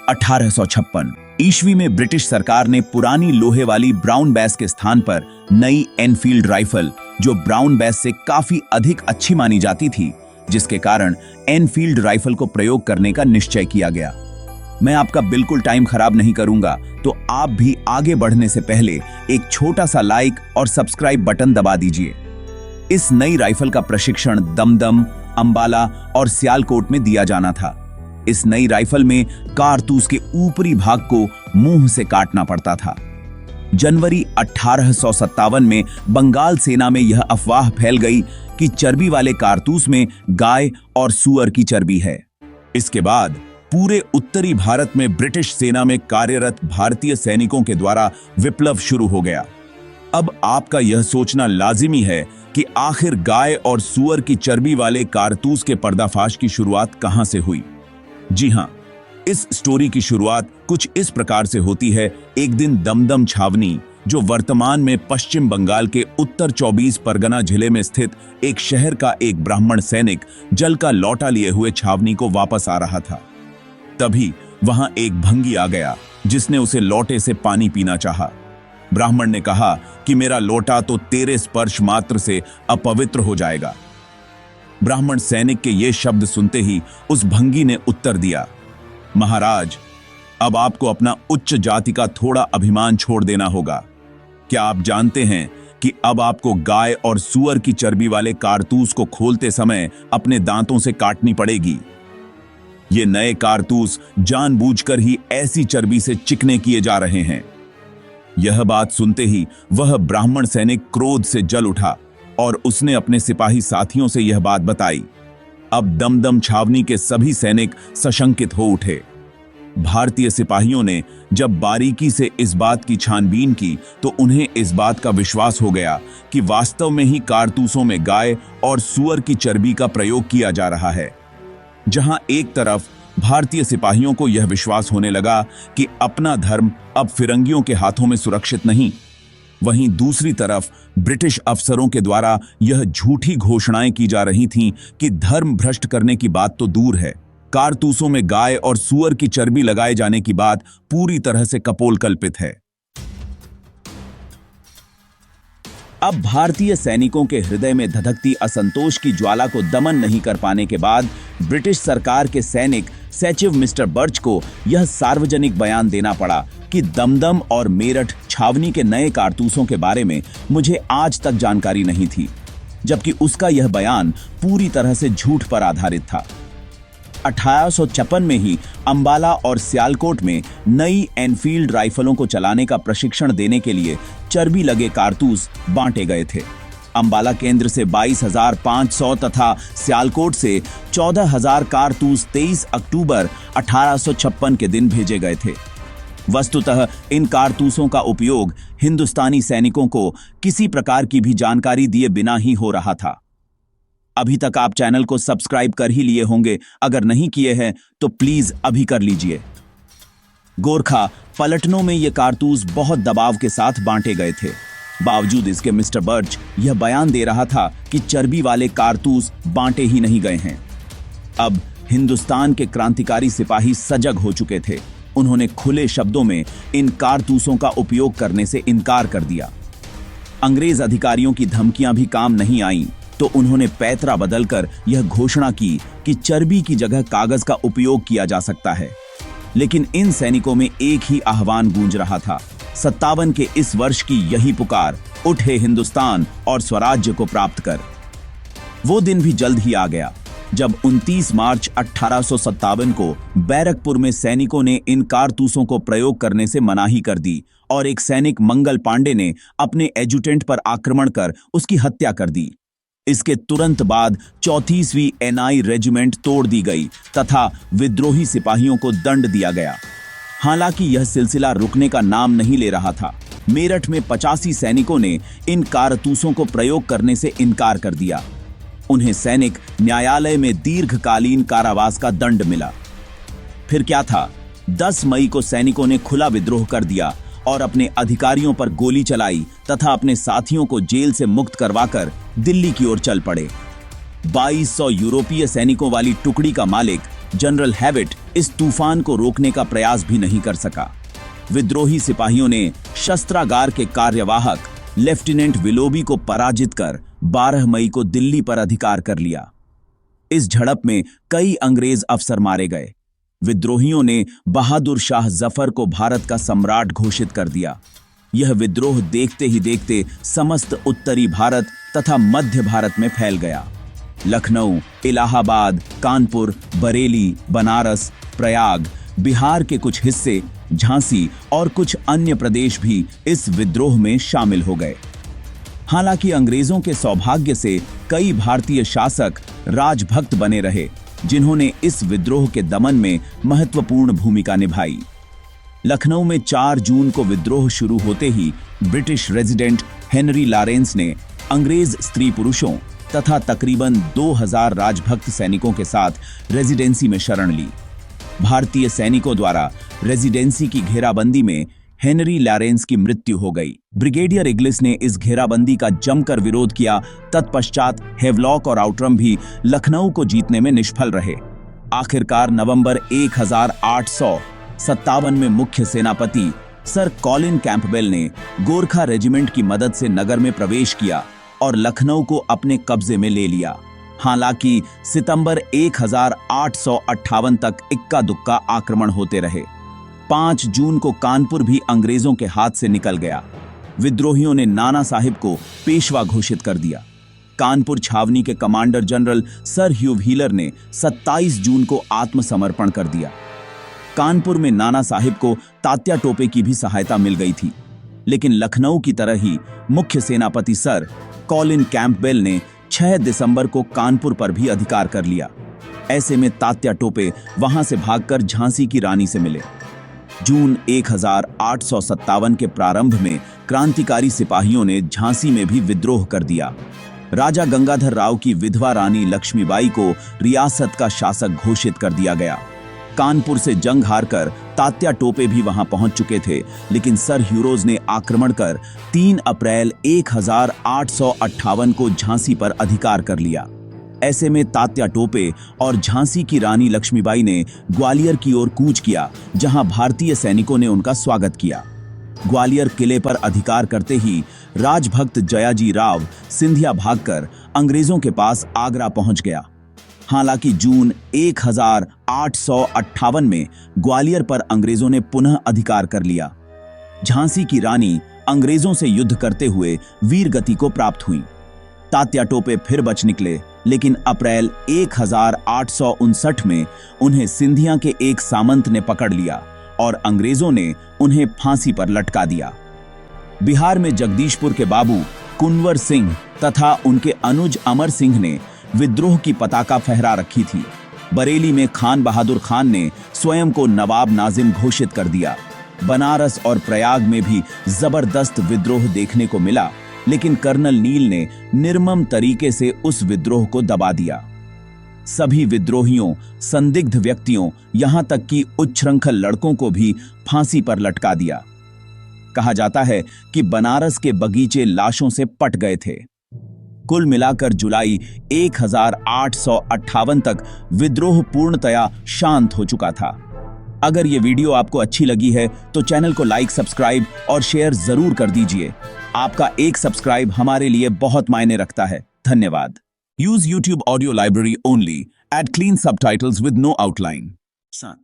1856 ईस्वी में ब्रिटिश सरकार ने पुरानी लोहे वाली ब्राउन बेस के स्थान पर नई एनफील्ड राइफल, जो ब्राउन बेस से काफी अधिक अच्छी मानी जाती थी, जिसके कारण एनफील्ड राइफल को प्रयोग करने का निश्चय किया गया। मैं आपका बिल्कुल टाइम खराब नहीं करूंगा, तो आप भी आगे बढ़ने से पहले एक छोटा सा लाइक और सब्सक्राइब बटन दबा दीजिए। इस नई राइफल का प्रशिक्षण दमदम, अंबाला और सियालकोट में दिया जाना था। इस नई राइफल में कारतूस के ऊपरी भाग को मुंह से काटना पड़ता था। जनवरी 1857 में बंगाल सेना में यह अफवाह फैल गई कि चर्बी वाले कारतूस में गाय और सूअर की चर्बी है। इसके बाद पूरे उत्तरी भारत में ब्रिटिश सेना में कार्यरत भारतीय सैनिकों के द्वारा विप्लव शुरू हो गया। अब आपका यह सोचना लाजिमी है कि आखिर गाय और सूअर की चर्बी वाले कारतूस के पर्दाफाश की शुरुआत कहां से हुई। जी हां, इस स्टोरी की शुरुआत कुछ इस प्रकार से होती है। एक दिन दमदम छावनी, जो वर्तमान में पश्चिम बंगाल के उत्तर 24 परगना जिले में स्थित एक शहर का एक ब्राह्मण सैनिक जल का लौटा लिए हुए छावनी को वापस आ रहा था। तभी वहां एक भंगी आ गया, जिसने उसे लोटे से पानी पीना चाहा। ब्राह्मण ने कहा कि मेरा लोटा तो तेरे स्पर्श मात्र से अपवित्र हो जाएगा। ब्राह्मण सैनिक के ये शब्द सुनते ही उस भंगी ने उत्तर दिया, महाराज, अब आपको अपना उच्च जाति का थोड़ा अभिमान छोड़ देना होगा। क्या आप जानते हैं कि अब आपको गाय और सूअर की चर्बी वाले कारतूस को खोलते समय अपने दांतों से काटनी पड़ेगी। ये नए कारतूस जानबूझकर ही ऐसी चर्बी से चिकने किए जा रहे हैं। यह बात सुनते ही वह ब्राह्मण सैनिक क्रोध से जल उठा और उसने अपने सिपाही साथियों से यह बात बताई। अब दमदम छावनी के सभी सैनिक सशंकित हो उठे। भारतीय सिपाहियों ने जब बारीकी से इस बात की छानबीन की तो उन्हें इस बात का विश्वास हो गया कि वास्तव में ही कारतूसों में गाय और सूअर की चर्बी का प्रयोग किया जा रहा है। जहां एक तरफ भारतीय सिपाहियों को यह विश्वास होने लगा कि अपना धर्म अब फिरंगियों के हाथों में सुरक्षित नहीं, वहीं दूसरी तरफ ब्रिटिश अफसरों के द्वारा यह झूठी घोषणाएं की जा रही थीं कि धर्म भ्रष्ट करने की बात तो दूर है, कारतूसों में गाय और सूअर की चर्बी लगाए जाने की बात पूरी तरह से कपोलकल्पित है। अब भारतीय सैनिकों के हृदय में धधकती असंतोष की ज्वाला को दमन नहीं कर पाने के बाद ब्रिटिश सरकार के सैनिक सचिव मिस्टर बर्च को यह सार्वजनिक बयान देना पड़ा कि दमदम और मेरठ छावनी के नए कारतूसों के बारे में मुझे आज तक जानकारी नहीं थी, जबकि उसका यह बयान पूरी तरह से झूठ पर आधारित था। 1856 में ही अंबाला और सियालकोट में नई एनफील्ड राइफलों को चलाने का प्रशिक्षण देने के लिए चर्बी लगे कारतूस बांटे गए थे। अंबाला केंद्र से 22,500 तथा सियालकोट से 14,000 कारतूस 23 अक्टूबर 1856 के दिन भेजे गए थे। वस्तुतः इन कारतूसों का उपयोग हिंदुस्तानी सैनिकों को किसी प्रकार की भी जानकारी दिए बिना ही हो रहा था। अभी तक आप चैनल को सब्सक्राइब कर ही लिए होंगे, अगर नहीं किए हैं तो प्लीज अभी कर लीजिए। गोरखा पलटनों में ये कारतूस बहुत दबाव के साथ बांटे गए थे। बावजूद इसके मिस्टर बर्च यह बयान दे रहा था कि चर्बी वाले कारतूस बांटे ही नहीं गए हैं। अब हिंदुस्तान के क्रांतिकारी सिपाही सजग हो चुके थे। उन्होंने खुले शब्दों में इन कारतूसों का उपयोग करने से इनकार कर दिया। अंग्रेज अधिकारियों की धमकियां भी काम नहीं आईं, तो उन्होंने पैतरा बदलकर यह घोषणा की कि चर्बी की जगह कागज का उपयोग किया जा सकता है। लेकिन इन सैनिकों में एक ही आह्वान गूंज रहा था, 57 के इस वर्ष की यही पुकार, उठे हिंदुस्तान और स्वराज्य को प्राप्त कर। वो दिन भी जल्द ही आ गया जब 29 मार्च 1857 को बैरकपुर में सैनिकों ने इन कारतूसों को प्रयोग करने से मनाही कर दी और एक सैनिक मंगल पांडे ने अपने एजुटेंट पर आक्रमण कर उसकी हत्या कर दी। इसके तुरंत बाद 34वीं एनआई रेजिमेंट तोड़ दी गई तथा विद्रोही सिपाहियों को दंड दिया गया। हालांकि यह सिलसिला रुकने का नाम नहीं ले रहा था। मेरठ में 85 सैनिकों ने इन कारतूसों को प्रयोग करने से इनकार कर दिया। उन्हें सैनिक न्यायालय में दीर्घकालीन कारावास का दंड मिला। फिर क्या था, 10 मई को सैनिकों ने खुला विद्रोह कर दिया और अपने अधिकारियों पर गोली चलाई तथा अपने साथियों को जेल से मुक्त करवाकर दिल्ली की ओर चल पड़े। 2200 यूरोपीय सैनिकों वाली टुकड़ी का मालिक जनरल हैविट इस तूफान को रोकने का प्रयास भी नहीं कर सका। विद्रोही सिपाहियों ने शस्त्रागार के कार्यवाहक लेफ्टिनेंट विलोबी को पराजित कर 12 मई को दिल्ली पर अधिकार कर लिया। इस झड़प में कई अंग्रेज अफसर मारे गए। विद्रोहियों ने बहादुर शाह जफर को भारत का सम्राट घोषित कर दिया। यह विद्रोह देखते ही देखते समस्त उत्तरी भारत तथा मध्य भारत में फैल गया। लखनऊ, इलाहाबाद, कानपुर, बरेली, बनारस, प्रयाग, बिहार के कुछ हिस्से, झांसी और कुछ अन्य प्रदेश भी इस विद्रोह में शामिल हो गए। हालांकि अंग्रेजों के सौभाग्य से कई भारतीय शासक राजभक्त बने रहे, जिन्होंने इस विद्रोह के दमन में महत्वपूर्ण भूमिका निभाई। लखनऊ में 4 जून को विद्रोह शुरू होते ही ब्रिटिश रेजिडेंट हेनरी लॉरेंस ने अंग्रेज स्त्री पुरुषों तथा तकरीबन 2000 राजभक्त सैनिकों के साथ रेजिडेंसी में शरण ली। भारतीय सैनिकों द्वारा रेजिडेंसी की घेराबंदी में हेनरी लॉरेंस की मृत्यु हो गई। ब्रिगेडियर इग्लिस ने इस घेराबंदी का जमकर विरोध किया। तत्पश्चात हेवलॉक और आउटरम भी लखनऊ को जीतने में निष्फल रहे। आखिरकार नवंबर 1857 में मुख्य सेनापति सर कॉलिन कैंपबेल ने गोरखा रेजिमेंट की मदद से नगर में प्रवेश किया और लखनऊ को अपने कब्जे में ले लिया। हालांकि सितंबर 1858 तक इक्का दुक्का आक्रमण होते रहे। 5 जून को कानपुर भी अंग्रेजों के हाथ से निकल गया। विद्रोहियों ने नाना साहिब को पेशवा घोषित कर दिया। कानपुर छावनी के कमांडर जनरल सर ह्यू व्हीलर ने 27 जून को आत्मसमर्पण कर दिया। कानपुर में नाना साहिब को तात्या टोपे की भी सहायता मिल गई थी, लेकिन लखनऊ की तरह ही मुख्य सेनापति सर कॉलिन कैंपबेल ने 6 दिसंबर को कानपुर पर भी अधिकार कर लिया। ऐसे में तात्या टोपे वहां से भागकर झांसी की रानी से मिले। जून 1857 के प्रारंभ में क्रांतिकारी सिपाहियों ने झांसी में भी विद्रोह कर दिया। राजा गंगाधर राव की विधवा रानी लक्ष्मीबाई को रियासत का शासक घोषित कर दिया गया। कानपुर से जंग हारकर तात्या टोपे भी वहां पहुंच चुके थे, लेकिन सर ह्यूरोज ने आक्रमण कर 3 अप्रैल 1858 को झांसी पर अधिकार कर लिया। ऐसे में तात्या टोपे और झांसी की रानी लक्ष्मीबाई ने ग्वालियर की ओर कूच किया, जहां भारतीय सैनिकों ने उनका स्वागत किया। ग्वालियर किले पर अधिकार करते ही राजभक्त जयाजी राव सिंधिया भागकर अंग्रेजों के पास आगरा पहुंच गया। हालांकि जून 1858 में ग्वालियर पर अंग्रेजों ने पुनः अधिकार कर लिया। झांसी की रानी अंग्रेजों से युद्ध करते हुए वीर गति को प्राप्त हुई। तात्या टोपे फिर बच निकले, लेकिन अप्रैल 1859 में उन्हें सिंधिया के एक सामंत ने पकड़ लिया और अंग्रेजों ने उन्हें फांसी पर लटका दिया। बिहार में जगदीशपुर के बाबू कुंवर सिंह तथा उनके अनुज अमर सिंह ने विद्रोह की पताका फहरा रखी थी। बरेली में खान बहादुर खान ने स्वयं को नवाब नाजिम घोषित कर दिया। बनारस और प्रयाग में भी जबरदस्त विद्रोह देखने को मिला, लेकिन कर्नल नील ने निर्मम तरीके से उस विद्रोह को दबा दिया। सभी विद्रोहियों, संदिग्ध व्यक्तियों, यहां तक कि उच्छृंखल लड़कों को भी फांसी पर लटका दिया। कहा जाता है कि बनारस के बगीचे लाशों से पट गए थे। कुल मिलाकर जुलाई 1858 तक विद्रोह पूर्णतया शांत हो चुका था। अगर ये वीडियो आपको अच्छी लगी है तो चैनल को लाइक, सब्सक्राइब और शेयर जरूर कर दीजिए। आपका एक सब्सक्राइब हमारे लिए बहुत मायने रखता है। धन्यवाद। Use YouTube audio library only. Add clean subtitles with no outline. 7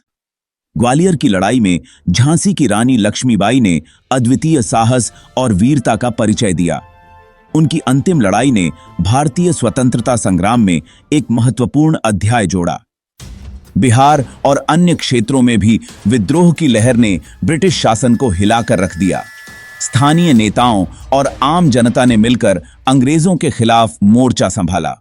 Gwalior की लड़ाई में झांसी की रानी लक्ष्मीबाई ने अद्वितीय साहस और वीरता का परिचय दिया। उनकी अंतिम लड़ाई ने भारतीय स्वतंत्रता संग्राम में एक महत्वपूर्ण अध्याय जोड़ा। बिहार और अन्य क्षेत्रों में भी विद्रोह की लहर ने ब्रिटिश शासन को हिलाकर रख दिया। स्थानीय नेताओं और आम जनता ने मिलकर अंग्रेजों के खिलाफ मोर्चा संभाला।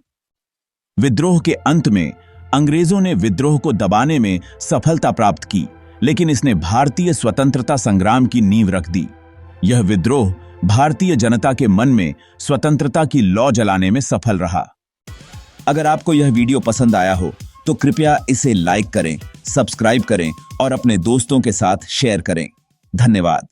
विद्रोह के अंत में अंग्रेजों ने विद्रोह को दबाने में सफलता प्राप्त की, लेकिन इसने भारतीय स्वतंत्रता संग्राम की नींव रख दी। यह विद्रोह भारतीय जनता के मन में स्वतंत्रता की लौ जलाने में सफल रहा। अगर आपको यह वीडियो पसंद आया हो तो कृपया इसे लाइक करें, सब्सक्राइब करें और अपने दोस्तों के साथ शेयर करें। धन्यवाद।